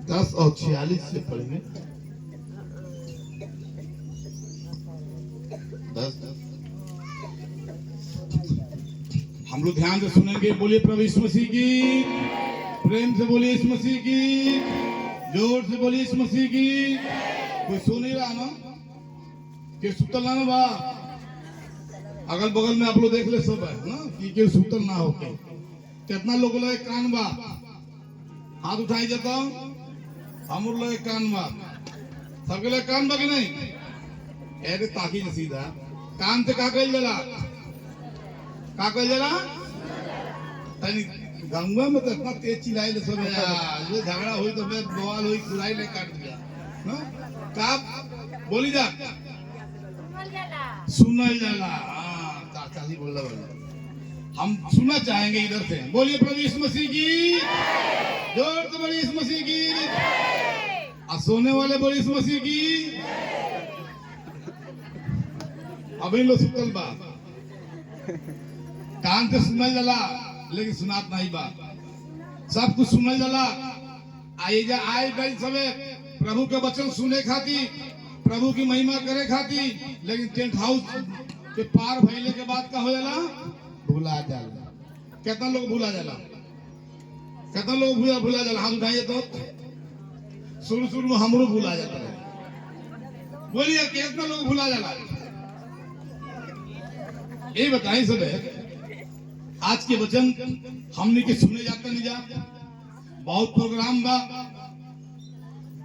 10 और 46 से पढ़ेंगे। 10 हम लोग ध्यान से सुनेंगे। बोलिए प्रभु यीशु मसीह की, प्रेम से बोलिए यीशु मसीह की, जोर से बोलिए यीशु मसीह की। कोई सो नहीं रहा ना, कि सुतल ना बा। अगल बगल में आप लोग देख ले सब है ना, कि सुतल ना हो के। कितना लोग लगे कान बा, हाथ उठाई जाता हूँ। हम लोग कान बा, सबके लगे कान बा कि नहीं? ऐसे ताकि न सीधा कान से का कल जला, का कल जला तनी गंगा में तो इतना तेज चिल्लाई ले सब यार। ये झगड़ा हुई तो फिर बवाल हुई, खुदाई ले काट दिया ना। का बोली जा सुनल जाला। हाँ चाचा जी बोल रहा, हम सुनना चाहेंगे इधर से। बोलिए प्रभु यीशु मसीह की, जोर से बोलिए यीशु मसीह की। और सोने वाले बोलिए यीशु मसीह की। अभी लो सुतल बा, कान से सुनल जाला लेकिन सुनात नहीं बा। सब कुछ सुनल जाला। आए जा आए गई सबे प्रभु के वचन सुने खाती, प्रभु की महिमा करे खाती, लेकिन टेंट हाउस के पार भइले के बाद का हो जाला, भूला जाला। कितना लोग भूला जाला, कितना लोग भूला जाला। हम उठाइए तो शुरू में हमरो भूला जाता है। बोलिए कितना लोग भूला जाला। ये बताइए सब है, आज के वचन हमने के सुने जाता नहीं जा। बहुत प्रोग्राम बा।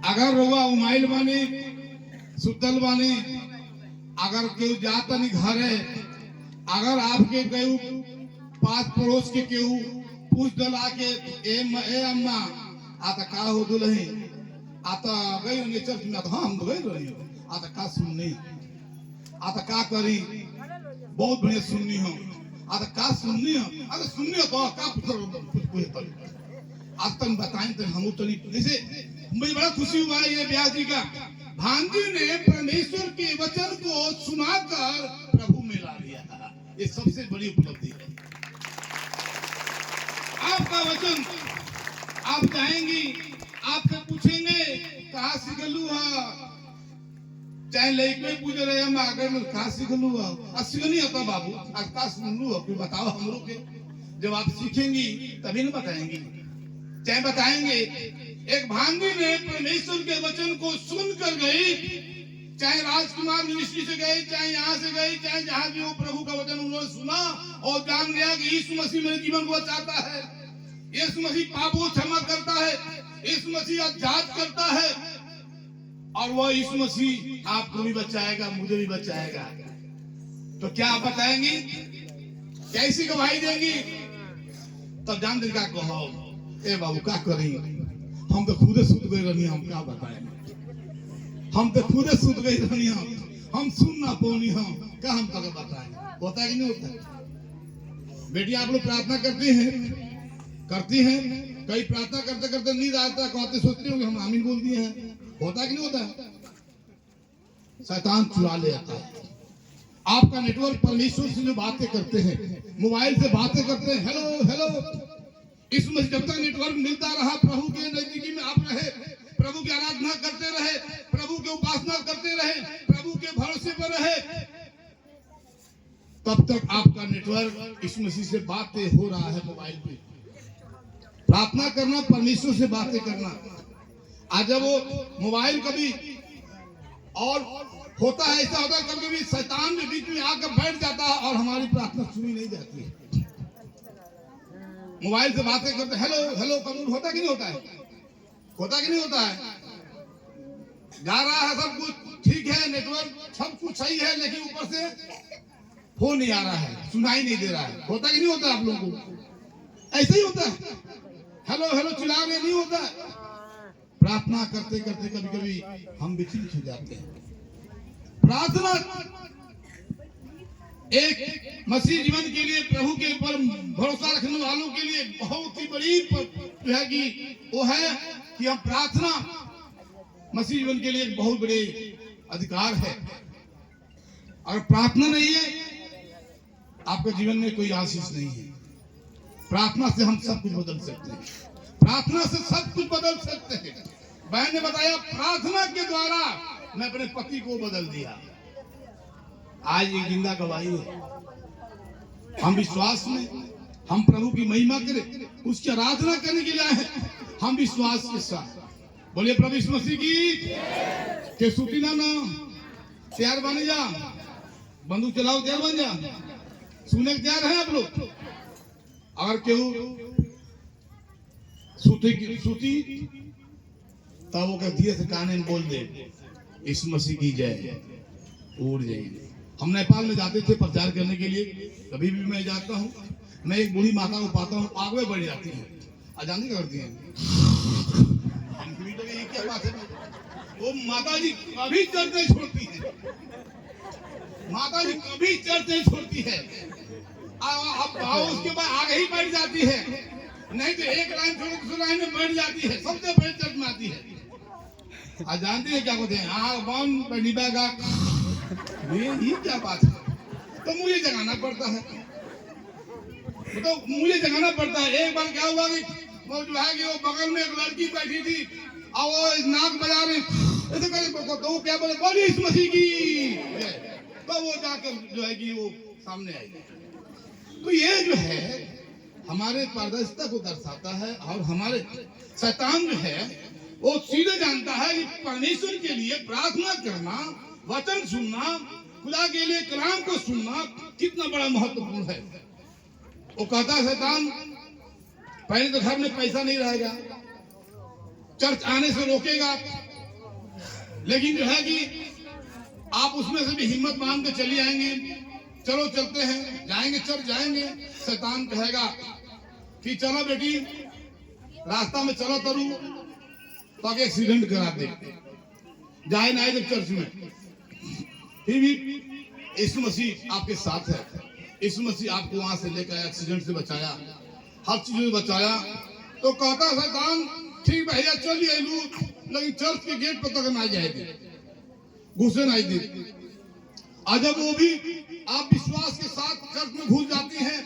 अगर रोवा उमाइल बानी, सुतल बानी, अगर केहू जाता नहीं घर है, अगर आपके केहू पास पड़ोस के केहू पूछ दला के ए अम्मा आता का हो दुलही, आता गई नेचर में, हाँ हम तो गई रही, आता का सुननी, आता का करी, बहुत बढ़िया सुननी हो, आता का सुननी हो, अरे सुननी हो तो का पूछ आज तक बताएं तो हम तो नहीं। जैसे मुझे बड़ा खुशी हुआ ये व्यास जी का, भांजी ने परमेश्वर के वचन को सुनाकर प्रभु में ला लिया। ये सबसे बड़ी उपलब्धि है। आपका वचन आप चाहेंगी, आपसे पूछेंगे कहाँ सीखलू है, चाहे लड़के पूछ रहे हम आगे में कहाँ सीखलू है, सीख नहीं होता बाबू, आज का सुनलू है, फिर बताओ हमरों के। जब आप सीखेंगी तभी ना बताएंगी, चाहे बताएंगे। एक भांगी ने परमेश्वर के वचन को सुनकर गई, चाहे राजकुमार मिनिस्ट्री से गई, चाहे यहाँ से गई, चाहे जहां भी हो, प्रभु का वचन उन्होंने सुना और जान लिया कि यीशु मसीह मेरे जीवन को बचाता है, यीशु मसीह पापों को क्षमा करता है, यीशु मसीह आजाद करता है, और वह यीशु मसीह आपको भी बचाएगा, मुझे भी बचाएगा। तो क्या आप बताएंगी, कैसी गवाही देंगी? तब जान देगा कहो ए बाबू का करी, हम तो खुदे सुत गए रहनी, हम क्या बताएं, हम तो खुदे सुत गए रहनी, हम सुन ना पौनी, हम क्या हम तो बताएं। होता है कि नहीं होता? बेटी आप लोग प्रार्थना करती हैं, कई प्रार्थना करते करते नींद आता, कहते सोचते हो कि हम आमीन बोल दिए हैं। होता कि नहीं होता? शैतान चुरा ले आता है आपका नेटवर्क। परमेश्वर से जो बातें करते हैं, मोबाइल से बातें करते हैं, हेलो हेलो, इसमें जब तक नेटवर्क मिलता रहा, प्रभु के नजदीकी में आप रहे, प्रभु की आराधना करते रहे, प्रभु की उपासना करते रहे, प्रभु के भरोसे पर रहे, तब तक आपका नेटवर्क इस मसीह से बातें हो रहा है। मोबाइल पे प्रार्थना करना, परमेश्वर से बातें करना। आज जब वो मोबाइल कभी और होता है, ऐसा होता है कभी कभी शैतान के बीच में आकर बैठ जाता है और हमारी प्रार्थना सुनी नहीं जाती है। मोबाइल से बातें करते हेलो हेलो कबूल होता कि नहीं होता है? होता कि नहीं होता है? जा रहा है सब कुछ ठीक है, नेटवर्क सब कुछ सही है, लेकिन ऊपर से फोन नहीं आ रहा है, सुनाई नहीं दे रहा है। होता कि नहीं होता आप लोगों को? ऐसे ही होता है, हेलो हेलो चिल्ला रहे, नहीं होता है। प्रार्थना करते करते कभी कभी हम विचलित हो जाते हैं। प्रार्थना एक मसीह जीवन के लिए, प्रभु के ऊपर भरोसा रखने वालों के लिए बहुत ही बड़ी जो है कि वो है कि हम प्रार्थना मसीह जीवन के लिए बहुत बड़े अधिकार है। अगर प्रार्थना नहीं है, आपके जीवन में कोई आशीष नहीं है। प्रार्थना से हम सब कुछ बदल सकते हैं, प्रार्थना से सब कुछ बदल सकते हैं। बहन ने बताया, प्रार्थना के द्वारा मैं अपने पति को बदल दिया। आज एक जिंदा गवाही है। हम विश्वास में, हम प्रभु की महिमा करें, उसकी आराधना करने के लिए आए हैं। हम विश्वास के साथ बोलिए प्रभु यीशु मसीह की के सूती ना तैयार बन जा, बंदूक चलाओ तैयार बन जा, सुनने तैयार है आप लोग। अगर केहू सूती तब वो दिए से काने में बोल दे यीशु मसीह की जय, उड़ जाएंगे। हम नेपाल में जाते थे प्रचार करने के लिए, कभी भी मैं जाता हूँ, मैं एक बूढ़ी माता को पाता हूँ, आगे बढ़ जाती है, अजानी करती है। क्या बात है, वो माता जी कभी चर्च नहीं छोड़ती है, माता जी कभी चर्च नहीं छोड़ती है। अब उसके बाद आगे ही बढ़ जाती है, नहीं तो एक लाइन छोड़ दूसरी लाइन में बढ़ जाती है, सबसे बड़ी चर्च में आती है। आज जानते हैं क्या बोलते हैं, ये क्या बात है। तो मुझे जगाना पड़ता है, तो मुझे जगाना पड़ता है। एक बार क्या हुआ कि वो जो है कि वो बगल में एक लड़की बैठी थी और वो नाक बजा रही, तो वो क्या बोले, बोलिए यीशु मसीह की, तो वो जाकर जो है कि वो सामने आई। तो ये जो है हमारे पारदर्शिता को दर्शाता है। और हमारे शैतान जो है वो सीधे जानता है कि परमेश्वर के लिए प्रार्थना करना, वचन सुनना, खुदा के लिए कलाम को सुनना कितना बड़ा महत्वपूर्ण है। वो कहता है शैतान, पहले तो घर में पैसा नहीं रहेगा, चर्च आने से रोकेगा, लेकिन जो है कि आप उसमें से भी हिम्मत बांध के चली आएंगे, चलो चलते हैं, जाएंगे चर्च जाएंगे। शैतान कहेगा कि चलो बेटी रास्ता में चलो तरू, ताकि एक्सीडेंट करा दे, जाए ना जब चर्च में। फिर भी यीशु मसीह आपके साथ है, यीशु मसीह आपको वहां से लेकर एक्सीडेंट से बचाया, हर चीज से बचाया। तो कहता शैतान, ठीक भैया चलिए, लेकिन चर्च के गेट पर तक ना जाएगी, घुसे नहीं दे। और जब वो भी आप विश्वास के साथ चर्च में घुस जाती हैं,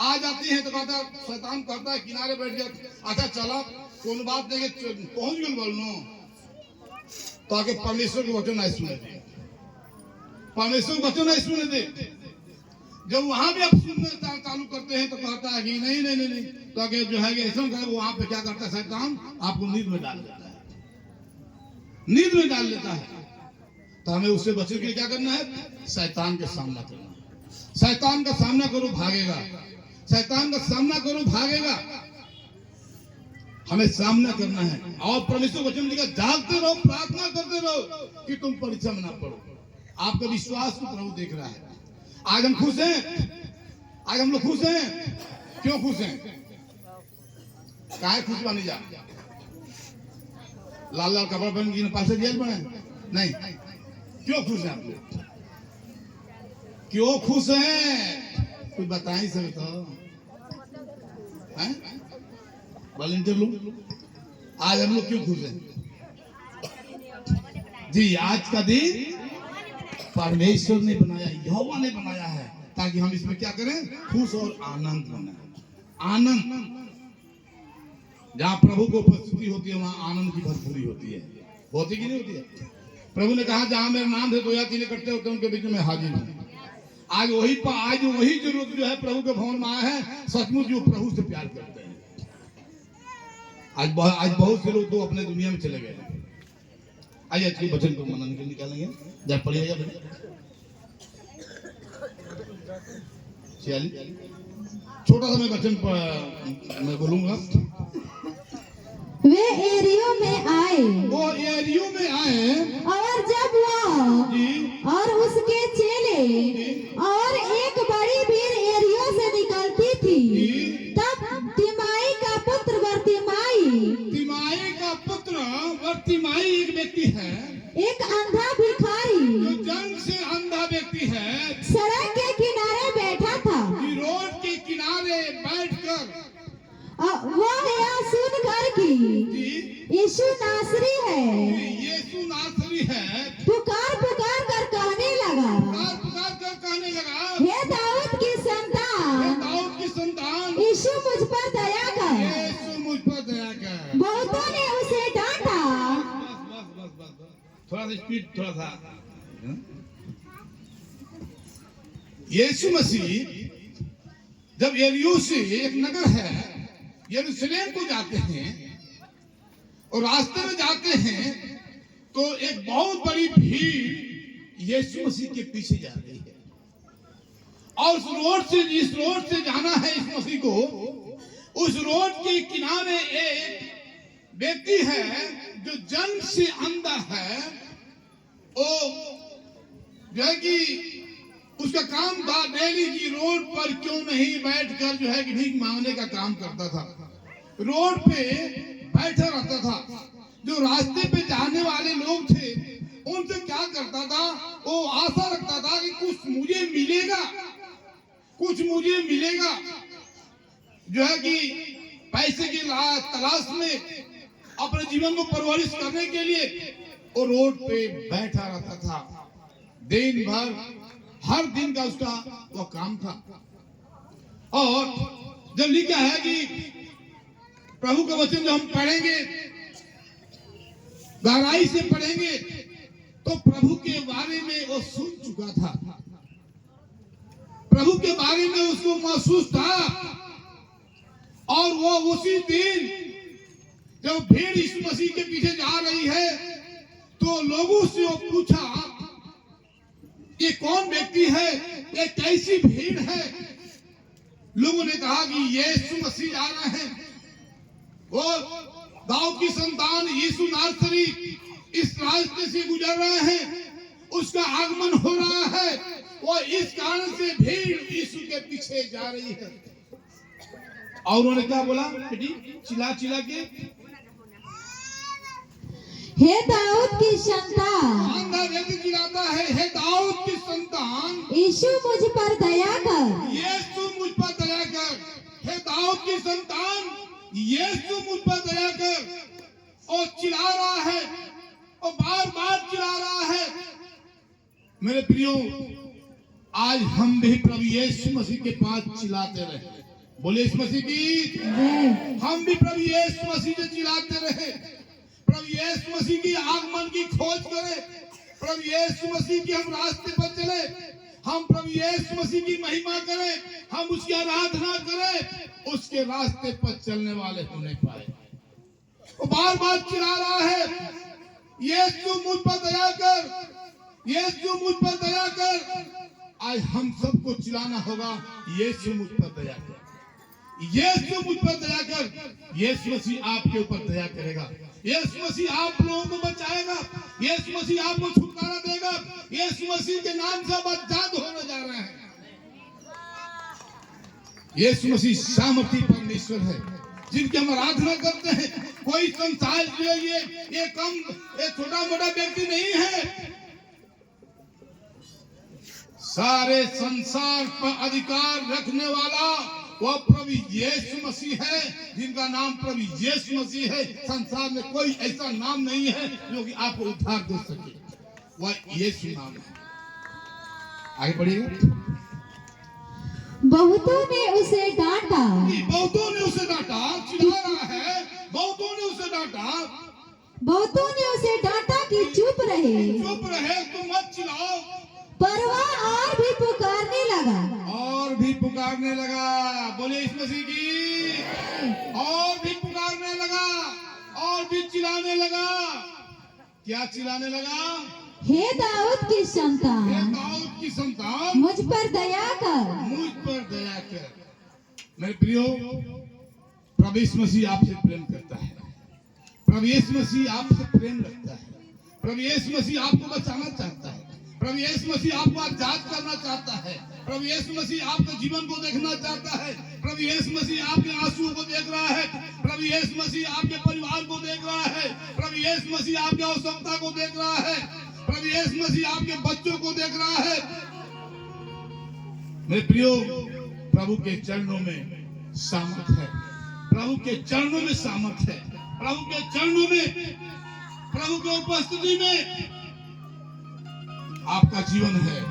आ जाती हैं, तो कहता शैतान कहता है किनारे बैठ गया, अच्छा चला कोई बात नहीं, पहुंच गए बोलनो, ताकि परमेश्वर के वचन नहीं सुने दे, परमेश्वर के वचन नहीं सुने दे। जब वहां भी आप सुनने चालू करते हैं तो कहता है कि नहीं नहीं नहीं, नहीं। तो आगे जो है कि ऐसा वहां पे क्या करता है शैतान, आपको नींद में डाल देता है, नींद में डाल देता है। तो हमें उससे बचने के लिए क्या करना है, शैतान का सामना करना है। शैतान का सामना करो भागेगा, शैतान का सामना करो भागेगा। हमें सामना करना है। और परमेश्वर वचन लिखा, जागते रहो, प्रार्थना करते रहो कि तुम परीक्षा में ना पड़ो। आपका विश्वास को प्रभु देख रहा है। आज हम खुश हैं, आज हम लोग खुश हैं। क्यों खुश हैं? काहे खुश बनी जा, लाल लाल कपड़ा पहन के पास जेल बने नहीं, क्यों खुश हैं आप लोग? क्यों खुश हैं? कुछ बता ही सकते हो? वॉलंटियर लोग, आज हम लोग क्यों खुश हैं? जी, आज का दिन परमेश्वर ने बनाया, यहोवा ने बनाया है, ताकि हम इसमें क्या करें, खुश और आनंद मनाएं। आनंद, जहाँ प्रभु को उपस्थिति होती है वहाँ आनंद की भरपूरी होती है। होती कि नहीं होती है? प्रभु ने कहा जहाँ मेरा नाम है 2 या 3 इकट्ठे होते हैं उनके बीच में हाजिर हूँ। आज वही जरूरत जो है प्रभु के भवन में आया है, सचमुच जो प्रभु से प्यार करते हैं। आज बहुत से लोग तो अपने दुनिया में चले गए। आइए आज के वचन को मनन के निकालेंगे, जब पढ़िएगा छोटा सा मैं वचन मैं बोलूंगा। वे एरियो में आए, वो एरियो में आए, और जब वह और उसके चेले और एक बड़ी भीड़ एरियो से निकलती थी, तब तिमाई का पुत्र बर्तिमाई एक व्यक्ति है, एक अंधा भिखारी जो जन्म से अंधा व्यक्ति है, सड़क के किनारे बैठा था। रोड के किनारे बैठकर वह यह सुनकर कि यीशु नासरी है, यीशु नासरी है, पुकार पुकार कर कहने लगा, स्पीड थोड़ा सा। यीशु मसीह जब यरीहो से, एक नगर है, यरूशलेम को जाते हैं और रास्ते में जाते हैं तो एक बहुत बड़ी भीड़ यीशु मसीह के पीछे जा रही है। और उस रोड से, जिस रोड से जाना है इस मसीह को, उस रोड के किनारे एक व्यक्ति है जो जन्म से अंधा है। वो जो है कि उसका काम था डेली की रोड पर क्यों नहीं बैठकर जो है कि भीख मांगने का काम करता था। रोड पे बैठा रहता था। जो रास्ते पे जाने वाले लोग थे उनसे क्या करता था, वो आशा रखता था कि कुछ मुझे मिलेगा, कुछ मुझे मिलेगा। जो है कि पैसे की तलाश में अपने जीवन को परवरिश करने के लिए वो रोड पे बैठा रहता था। दिन भर, हर दिन का उसका वो काम था। और जब लिखा है कि प्रभु का वचन जो हम पढ़ेंगे, गहराई से पढ़ेंगे, तो प्रभु के बारे में वो सुन चुका था, प्रभु के बारे में उसको महसूस था। और वो उसी दिन जब भीड़ यीशु मसीह के पीछे जा रही है तो लोगों से वो पूछा, ये कौन व्यक्ति है, ये कैसी भीड़ है। लोगों ने कहा कि यीशु मसीह आ रहे हैं, वो दाऊद की संतान यीशु नासरी इस रास्ते से गुजर रहे हैं, उसका आगमन हो रहा है। वो इस कारण से भीड़ यीशु के पीछे जा रही है। और उन्होंने क्या बोला बेटी, चिल्ला चिल्ला के, हे दाऊद की संतान, अंधा व्यक्ति चिल्लाता है, हे दाऊद की संतान, यीशु मुझ पर दया कर, यीशु मुझ पर दया कर। हे दाऊद की संतान, यीशु मुझ पर दया कर। और चिल्ला रहा है, और बार बार चिल्ला रहा है। मेरे प्रियो, आज हम भी प्रभु यीशु मसीह के पास चिल्लाते रहे। बोले यीशु मसीह की, हम भी प्रभु यीशु मसीह से चिल्लाते रहे। प्रभु यीशु मसीह की आगमन की खोज करें, प्रभु यीशु मसीह की हम रास्ते पर चले, हम प्रभु यीशु मसीह की महिमा करें, हम उसकी आराधना करें, उसके रास्ते पर चलने वाले होने पाए। वो बार बार चिल्ला रहा है, यीशु मुझ पर दया कर, यीशु मुझ पर दया कर। आज हम सबको चिल्लाना होगा, यीशु मुझ पर दया कर, यीशु मुझ पर दया कर। यीशु मसीह आपके ऊपर दया करेगा, यीशु मसीह आप लोगों को बचाएगा, यीशु मसीह आपको छुटकारा देगा। यीशु मसीह के नाम से आप आजाद होने जा रहे हैं। यीशु मसीह सामर्थी परमेश्वर है जिनकी हम आराधना करते हैं। कोई संसार ये कम, ये छोटा मोटा व्यक्ति नहीं है। सारे संसार पर अधिकार रखने वाला वह प्रभु यीशु मसीह है, जिनका नाम प्रभु यीशु मसीह है। संसार में कोई ऐसा नाम नहीं है जो कि आपको उद्धार दे सके, वह यीशु नाम है। आगे बढ़िएगा। बहुतों ने उसे डांटा, बहुतों ने उसे डांटा, चिल्ला रहा है, बहुतों ने उसे डांटा, बहुतों ने उसे डांटा कि चुप रहे, चुप रहे, तुम मत चिल्लाओ। पर वह और भी पुकारने लगा, और भी पुकारने लगा। बोले यीशु मसीह की, और भी पुकारने लगा, और भी चिल्लाने लगा। क्या चिल्लाने लगा? हे दाऊद की हे संतान, दाऊद की संतान, मुझ पर दया कर, मुझ पर दया कर। मेरे प्रियो, प्रभु यीशु मसीह आपसे प्रेम करता है, प्रभु यीशु मसीह आपसे प्रेम रखता है, प्रभु यीशु मसीह आपको बचाना चाहता है, प्रभु यीशु मसीह आपको आजाद करना चाहता है, प्रभु यीशु मसीह आपके जीवन को देखना चाहता है, प्रभु यीशु मसीह आपके आंसुओं को देख रहा है, प्रभु यीशु मसीह आपके परिवार को देख रहा है, प्रभु यीशु मसीह आपकी आवश्यकता को देख रहा है, प्रभु यीशु मसीह आपके बच्चों को देख रहा है। मेरे प्रियो, प्रभु के चरणों में सामर्थ है, प्रभु के चरणों में सामर्थ है, प्रभु के चरणों में, प्रभु की उपस्थिति में आपका जीवन है।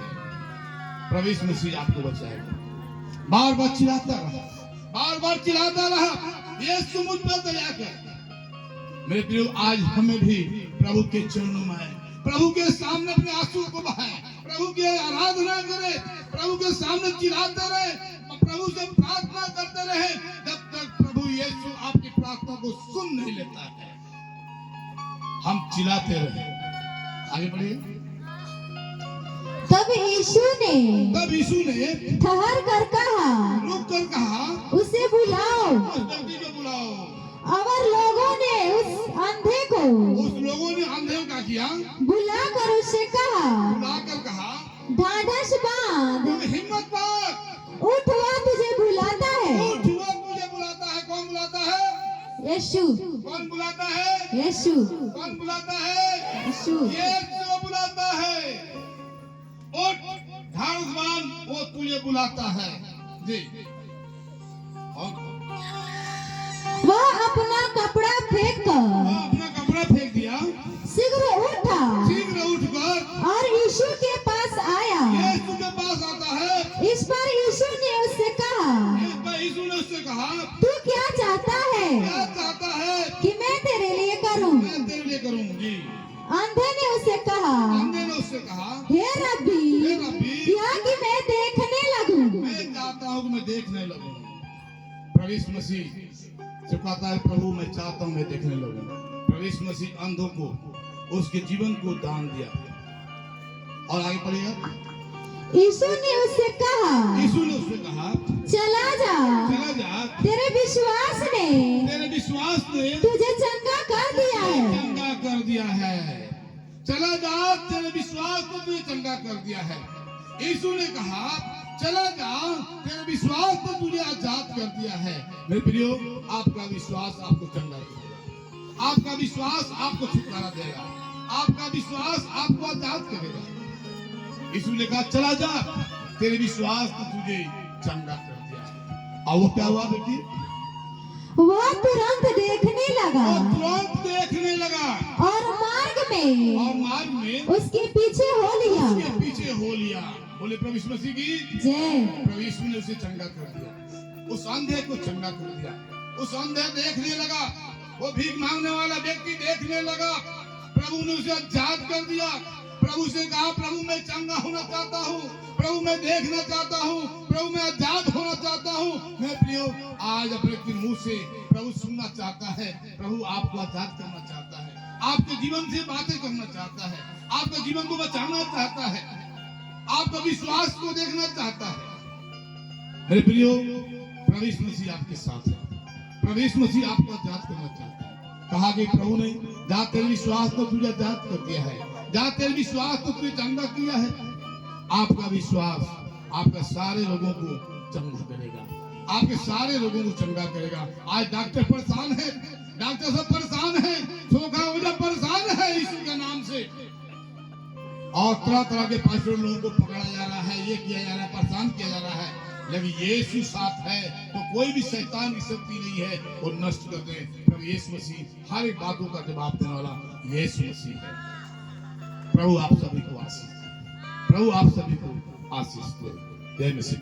प्रभु यीशु मसीह आपको बचाएगा। बार बार चिल्लाता रहा, बार बार चिल्लाता रहा, यीशु मुझ पर दया कर। मेरे प्रियो, आज हमें भी प्रभु के चरणों में प्रभु के सामने अपने आंसू को बहाए, प्रभु की आराधना करे, प्रभु के सामने चिल्लाते रहे, प्रभु से प्रार्थना करते रहे, जब तक प्रभु यीशु आपकी प्रार्थना को सुन नहीं लेता है। हम चिल्लाते रहे। आगे बढ़िए। तब यीशु ने ठहर कर कहा, रुक कर कहा, उसे बुलाओ। उस व्यक्ति को बुलाओ। और लोगों ने उस अंधे को क्या किया? बुलाकर उससे कहा, ढाढ़स बांध, हिम्मत बांध, उठ, वह तुझे बुलाता है। उठ, वह तुझे बुलाता है। कौन बुलाता है? यीशु। कौन बुलाता है? यीशु। कौन बुलाता है? यीशु। यीशु बुलाता है। उठ, ढाढ़स बांध, वो तुझे बुलाता है। जी। वह अपना कपड़ा फेंक दिया, शीघ्र उठा, उठकर और यीशु के पास आया। यीशु के पास आता है। इस पर यीशु ने उससे कहा, तू क्या चाहता है कि मैं तेरे लिए करूं? जी। अंधे ने उससे कहा, हे रब्बी, क्या कि मैं देखने लगूं? मैं चाहता हूँ कि मैं देखने लगूं। प्रभु यीशु मसीह से कहता है, प्रभु मैं चाहता हूँ मैं देखने लगूं। प्रभु यीशु मसीह अंधों को, उसके जीवन को दान दिया। और आगे पढ़िएगा। यीशु ने उससे कहा, चला जा, तेरे विश्वास ने तुझे चंगा कर दिया है। चला जा, तेरे विश्वास ने तुझे चंगा कर दिया है। यीशु ने कहा, चला जा, तेरे विश्वास ने तुझे आजाद कर दिया है। मेरे प्रियो, आपका विश्वास आपको चंगा करेगा, आपका विश्वास आपको छुटकारा देगा, आपका विश्वास आपको आजाद करेगा। यीशु ने कहा, चला जा, तेरे विश्वास ने तुझे चंगा कर दिया है। और वो क्या हुआ बेटी? वह तुरंत देखने लगा, और मार्ग में उसके पीछे हो लिया। बोले प्रभु यीशु मसीह की जय। प्रभु यीशु ने उसे चंगा कर दिया, उस अंधे को चंगा कर दिया। उस अंधे देखने लगा, वो भीख मांगने वाला व्यक्ति देखने लगा। प्रभु ने उसे आजाद कर दिया। प्रभु से कहा, प्रभु मैं चंगा होना चाहता हूँ, प्रभु मैं देखना चाहता हूँ, प्रभु मैं आजाद होना चाहता हूँ। मैं प्रियो, आज अपने मुंह से प्रभु सुनना चाहता है, प्रभु आपको आजाद करना चाहता है, आपके जीवन से बातें करना चाहता है, आपके जीवन को बचाना चाहता है, आपका विश्वास को देखना चाहता है। मेरे प्रियो, प्रभु यीशु मसीह आपके साथ है। प्रभु यीशु मसीह आपको आजाद करना चाहता है। कहा कि प्रभु ने जा तेरे विश्वास को तुझे आजाद कर दिया है, जा तेरे विश्वास को तुझे चंगा किया है। आपका विश्वास आपके सारे लोगों को चंगा करेगा, आपके सारे लोगों को चंगा करेगा। आज डॉक्टर परेशान है, डॉक्टर सब परेशान है, सोखा वजह परेशान है यीशु के नाम से, और तरह तरह के पास्टर लोगों को पकड़ा जा रहा है, ये किया जा रहा है, परेशान किया जा रहा है। लेकिन यीशु साथ है तो कोई भी शैतान की शक्ति नहीं है वो नष्ट कर दे। प्रभु यीशु मसीह हर एक बातों का जवाब देने वाला यीशु मसीह है। प्रभु आप सभी को आशीष दे। जय मसीह।